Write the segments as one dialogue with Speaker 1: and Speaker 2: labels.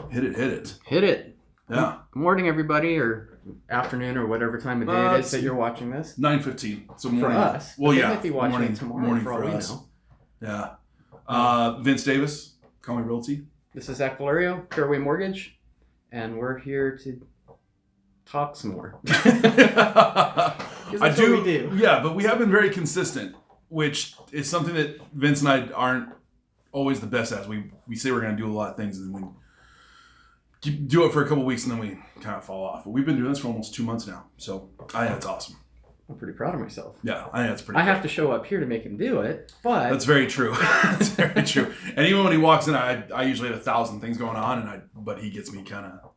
Speaker 1: Hit it.
Speaker 2: Hit it.
Speaker 1: Yeah.
Speaker 2: Good morning, everybody, or afternoon, or whatever time of day it is that you're watching this.
Speaker 1: 9:15. So
Speaker 2: For
Speaker 1: morning.
Speaker 2: us.
Speaker 1: Well,
Speaker 2: they
Speaker 1: yeah.
Speaker 2: might be watching it tomorrow for all we
Speaker 1: us.
Speaker 2: know.
Speaker 1: Yeah. Vince Davis, Call Me Realty.
Speaker 2: This is Zach Valerio, Fairway Mortgage, and we're here to talk some more.
Speaker 1: What we
Speaker 2: do.
Speaker 1: Yeah, but we have been very consistent, which is something that Vince and I aren't always the best at. We say we're going to do a lot of things, and then we do it for a couple of weeks, and then we kind of fall off. But we've been doing this for almost 2 months now, so I think that's awesome.
Speaker 2: I'm pretty proud of myself.
Speaker 1: Yeah, I think that's pretty.
Speaker 2: I have to show up here to make him do it, but
Speaker 1: that's very true. That's very true. And even when he walks in, I usually have 1,000 things going on, but he gets me kind of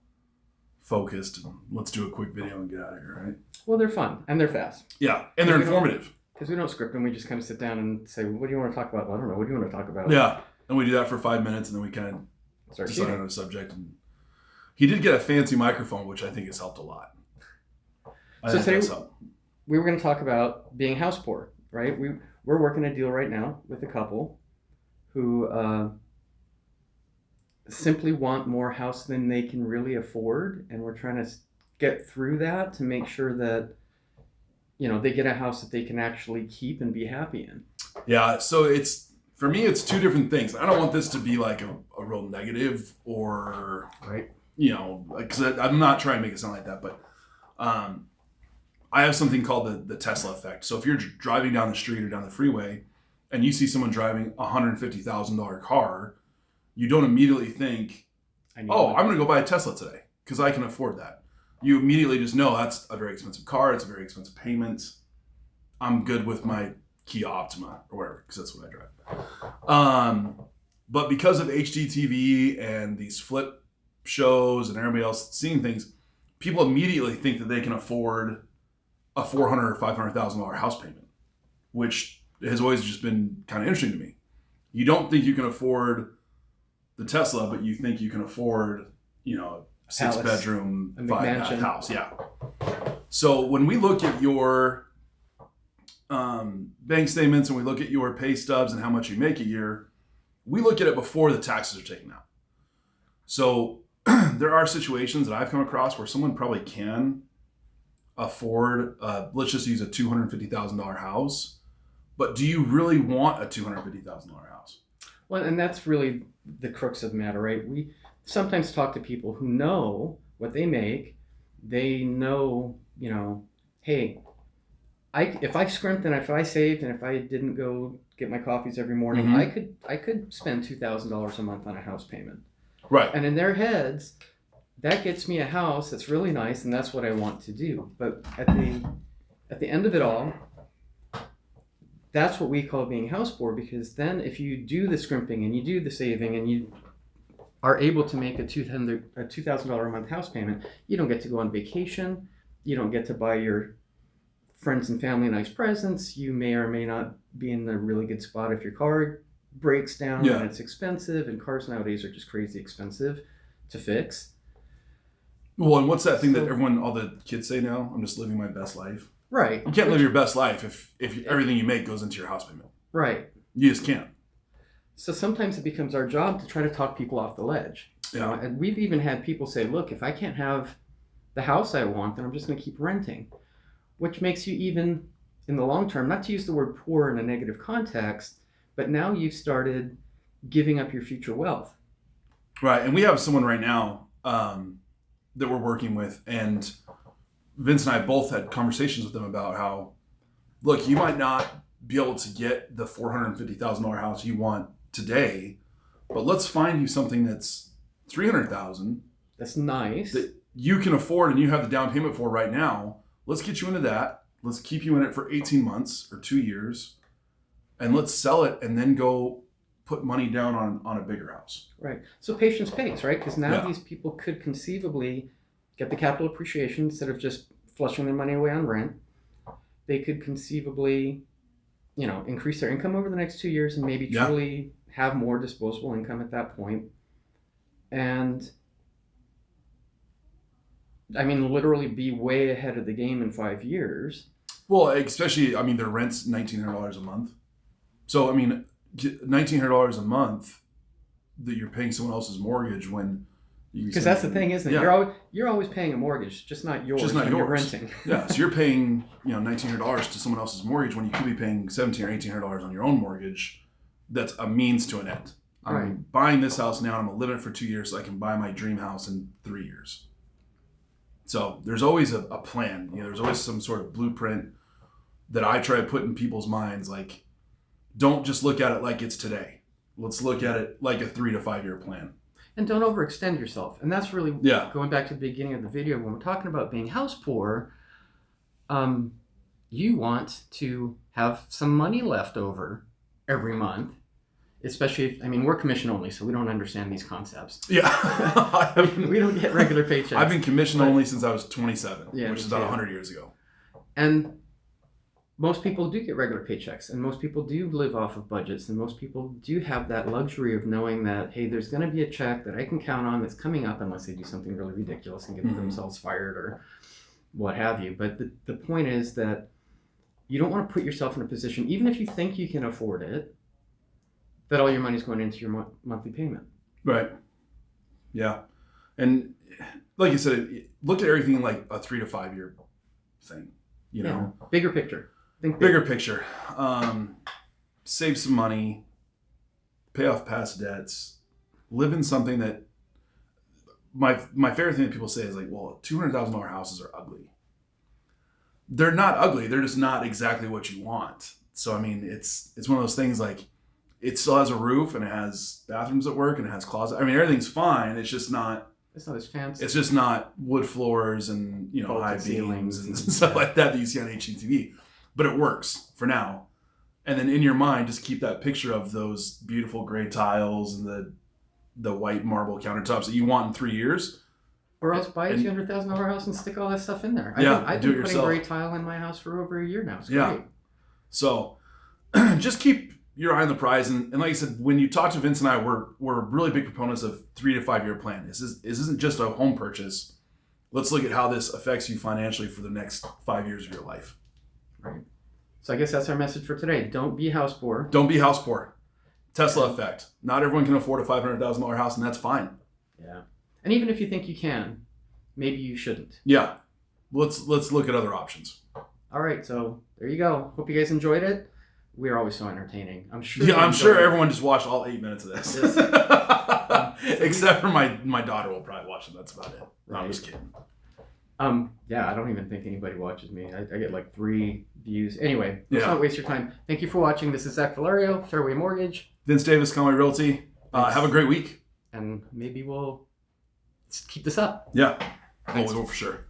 Speaker 1: focused. And let's do a quick video and get out of here, right?
Speaker 2: Well, they're fun and they're fast.
Speaker 1: Yeah, and they're informative.
Speaker 2: Because we don't script them, we just kind of sit down and say, "What do you want to talk about?" Well, I don't know. What do you want to talk about?
Speaker 1: Yeah, and we do that for 5 minutes, and then we kind of
Speaker 2: start
Speaker 1: decide on a subject. And he did get a fancy microphone, which I think has helped a lot.
Speaker 2: So today we were going to talk about being house poor, right? We're working a deal right now with a couple who simply want more house than they can really afford, and we're trying to get through that to make sure that they get a house that they can actually keep and be happy in.
Speaker 1: Yeah, so for me it's two different things. I don't want this to be like a real negative or
Speaker 2: right.
Speaker 1: Because I'm not trying to make it sound like that, but I have something called the Tesla effect. So if you're driving down the street or down the freeway and you see someone driving a $150,000 car, you don't immediately think, I'm going to go buy a Tesla today because I can afford that. You immediately just know that's a very expensive car. It's a very expensive payment. I'm good with my Kia Optima or whatever because that's what I drive. But because of HGTV and these flip shows and everybody else seeing things, people immediately think that they can afford a $400,000 or $500,000 house payment, which has always just been kind of interesting to me. You don't think you can afford the Tesla, but you think you can afford, a 6-bedroom, 5-bath house. Yeah. So when we look at your bank statements and we look at your pay stubs and how much you make a year, we look at it before the taxes are taken out. So there are situations that I've come across where someone probably can afford, let's just use a $250,000 house, but do you really want a $250,000 house?
Speaker 2: Well, and that's really the crux of the matter, right? We sometimes talk to people who know what they make. They know, hey, if I scrimped and if I saved and if I didn't go get my coffees every morning,
Speaker 1: mm-hmm.
Speaker 2: I could spend $2,000 a month on a house payment.
Speaker 1: Right.
Speaker 2: And in their heads, that gets me a house that's really nice, and that's what I want to do. But at the end of it all, that's what we call being house poor, because then if you do the scrimping and you do the saving and you are able to make a $2,000 a month house payment, you don't get to go on vacation. You don't get to buy your friends and family nice presents. You may or may not be in a really good spot if your car breaks down and it's expensive, and cars nowadays are just crazy expensive to fix.
Speaker 1: Well, and what's that thing that all the kids say now? I'm just living my best life.
Speaker 2: Right.
Speaker 1: You can't live your best life if everything you make goes into your house payment.
Speaker 2: Right.
Speaker 1: You just can't.
Speaker 2: So sometimes it becomes our job to try to talk people off the ledge.
Speaker 1: Yeah.
Speaker 2: And we've even had people say, look, if I can't have the house I want, then I'm just going to keep renting, which makes you, even in the long term, not to use the word poor in a negative context, but now you've started giving up your future wealth.
Speaker 1: Right. And we have someone right now that we're working with, and Vince and I both had conversations with them about how, look, you might not be able to get the $450,000 house you want today, but let's find you something that's $300,000.
Speaker 2: That's nice.
Speaker 1: That you can afford and you have the down payment for right now. Let's get you into that. Let's keep you in it for 18 months or 2 years, and let's sell it and then go put money down on a bigger house.
Speaker 2: Right. So patience pays, right? Because now these people could conceivably get the capital appreciation instead of just flushing their money away on rent. They could conceivably, increase their income over the next 2 years and maybe truly have more disposable income at that point. And I mean, literally be way ahead of the game in 5 years.
Speaker 1: Well, especially, their rent's $1,900 a month. So, $1,900 a month that you're paying someone else's mortgage when
Speaker 2: Because that's the thing, isn't it?
Speaker 1: Yeah.
Speaker 2: You're always paying a mortgage, just not yours.
Speaker 1: Just not
Speaker 2: when you're
Speaker 1: yours.
Speaker 2: renting.
Speaker 1: Yeah, so you're paying $1,900 to someone else's mortgage when you could be paying $1,700 or $1,800 on your own mortgage. That's a means to an end. I'm
Speaker 2: Right.
Speaker 1: buying this house now, and I'm gonna live in it for 2 years so I can buy my dream house in 3 years. So there's always a plan. There's always some sort of blueprint that I try to put in people's minds. Like, don't just look at it like it's today. Let's look at it like a 3 to 5 year plan.
Speaker 2: And don't overextend yourself. And that's really going back to the beginning of the video when we're talking about being house poor. You want to have some money left over every month, especially if, we're commission only, so we don't understand these concepts.
Speaker 1: Yeah.
Speaker 2: We don't get regular paychecks.
Speaker 1: I've been commission only since I was 27,
Speaker 2: Yeah,
Speaker 1: which is about 100 years ago.
Speaker 2: And most people do get regular paychecks, and most people do live off of budgets, and most people do have that luxury of knowing that, hey, there's going to be a check that I can count on that's coming up unless they do something really ridiculous and get themselves fired or what have you. But the point is that you don't want to put yourself in a position, even if you think you can afford it, that all your money's going into your monthly payment.
Speaker 1: Right. Yeah. And like you said, look at everything like a 3 to 5 year thing,
Speaker 2: Bigger picture. Think
Speaker 1: bigger picture. Save some money, pay off past debts, live in something that my favorite thing that people say is like, well, $200,000 houses are ugly. They're not ugly. They're just not exactly what you want. So, it's one of those things like it still has a roof and it has bathrooms that work and it has closets. Everything's fine. It's just not.
Speaker 2: It's not as fancy.
Speaker 1: It's just not wood floors and high ceilings and stuff like that you see on HGTV. But it works for now. And then in your mind, just keep that picture of those beautiful gray tiles and the white marble countertops that you want in 3 years.
Speaker 2: Or else buy a $200,000 house and stick all that stuff in there. I've
Speaker 1: do
Speaker 2: been
Speaker 1: it
Speaker 2: putting
Speaker 1: yourself.
Speaker 2: gray tile in my house for over a year now. It's great.
Speaker 1: So just keep your eye on the prize. And like I said, when you talk to Vince and I, we're really big proponents of 3 to 5 year plan. This isn't just a home purchase. Let's look at how this affects you financially for the next 5 years of your life.
Speaker 2: Right. So I guess that's our message for today. Don't be house poor.
Speaker 1: Don't be house poor. Tesla effect. Not everyone can afford a $500,000 house, and that's fine.
Speaker 2: Yeah. And even if you think you can, maybe you shouldn't.
Speaker 1: Yeah. Let's look at other options.
Speaker 2: All right. So there you go. Hope you guys enjoyed it. We're always so entertaining. I'm sure.
Speaker 1: Yeah, I'm sure everyone just watched all 8 minutes of this. Except for my daughter will probably watch it. That's about it. No, I'm just kidding.
Speaker 2: Yeah, I don't even think anybody watches me. I get like 3 views. Anyway, let's not waste your time. Thank you for watching. This is Zach Valerio, Fairway Mortgage.
Speaker 1: Vince Davis, Conway Realty. Have a great week.
Speaker 2: And maybe we'll keep this up.
Speaker 1: Yeah. We will for sure.